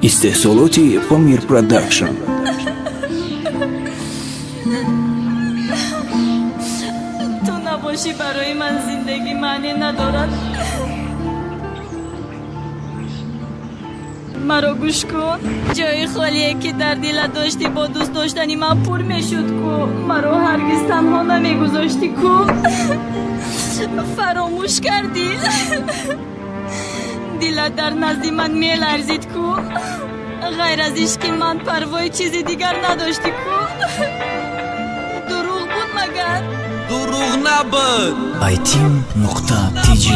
استحصالاتی پامیر پروداکشن. تو نباشی برای من زندگی معنی ندارد. مرا گوش کن. جای خالیه که در دلت داشتی با دوست داشتنی من پر میشد کو. مرا هرگز تنها نمیگذاشتی کو. فراموش کردی. دلت در نزد من میلرزید کو. غیر از عشق من پروای چیزی دیگر نداشتی کو. دروغ بود مگر؟ دروغ نبود. ITeam.tg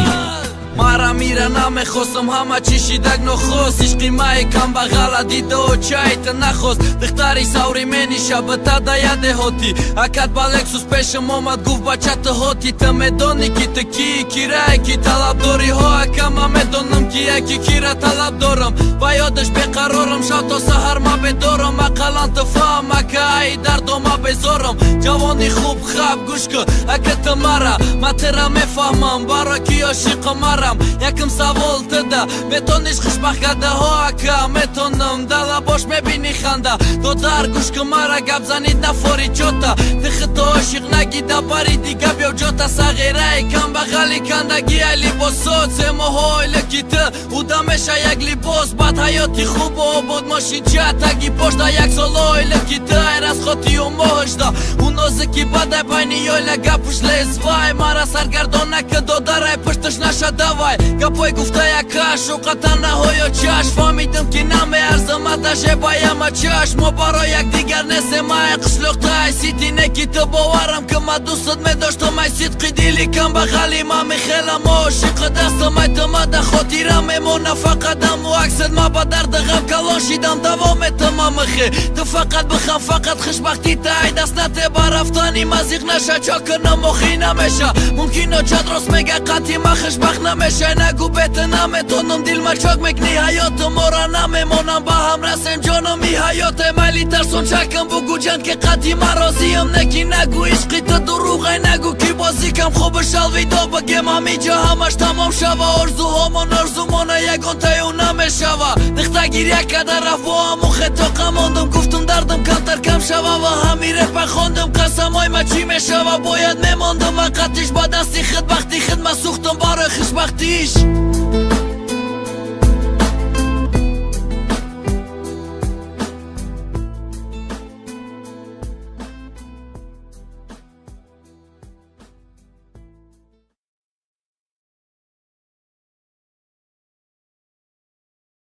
مرا میره نمیخواستم همه چی شیدک نخواست. عشقی مای کم بغل دیده و چایت نخواست. دختری سوری منی شب تا دایده هاتی اکد با لکسوس پیشم آمد گفت بچه تا هاتی تا میدانی که تا کی رای کی طلب داری ها اکم میدونم که یکی کی را طلب دارم و یادش بقرارم شد تا سهر ما بدارم اقلان تفهم اکه ای دردو ما بزارم جوانی خوب خواب گوش کن اکه تا مرا ما ترا میفهمم برا کی عاشق مرا یکم سوال تده میتونیش خوشبخت کرده ها اکا میتونم دل باش میبینی خنده تو در گوش که مرا گپ زنید نفاری چوتا تخ تو عاشق نگیده باری دیگه بیو جوتا صغیره کم بغلی کندگی علی باسات سمو های لکیته او دمشه یک لیباس بعد حیاتی خوب و بود ماشین چتگی پشت یک سالای لکیته ایر از خاطی و مهشده اون نازکی بده بینی یای لگپش لیزوای مرا سرگردان نکدو داره پشتش نشده وای گپای گفته یکش و قطع نهای و چشم فهمیدم که نمی ارزم اتشه بایم چشم ما برای یک دیگر نسیم های قشلوقته سیتی نکی تو باورم که ما دوستت می داشتم ای صدقی دیلی کم بغلی ما می خیلم عاشق دستم ای تو ما ده خاطرم میمونه فقطم و اکسد ما با درد غم کلان شیدم دوام تمام خی تو فقط بخم فقط خوشبختی تا ای دست نته برفتانی مزیق نشه چاکر نمخی نمیشه ممکنه چاد راست میگه قطعی ما خوشبخت نمیشه نگو بهت نمیتونم دل ما چاک میکنی حیات ما را نمیمونم با هم رسیم جانم ای حیات ملی ترسون چکم بگو جند که قطعی ما راضیم نکی نگو عشقی تو دروغه نگو کی بازی کم خوبش الویدا بگم همیجا همش تمام شوه آرزوهامون آرزومانه یگان تایون نمیشوه دختگیر یک قدر رفت با همون خطا قماندم گفتم دردم کمتر کم شوه و همیره پخوندم قسم های ما چی میشوه باید میماندم و قطعش با دستی خدبختی خدمت سوختم برای خوشبختیش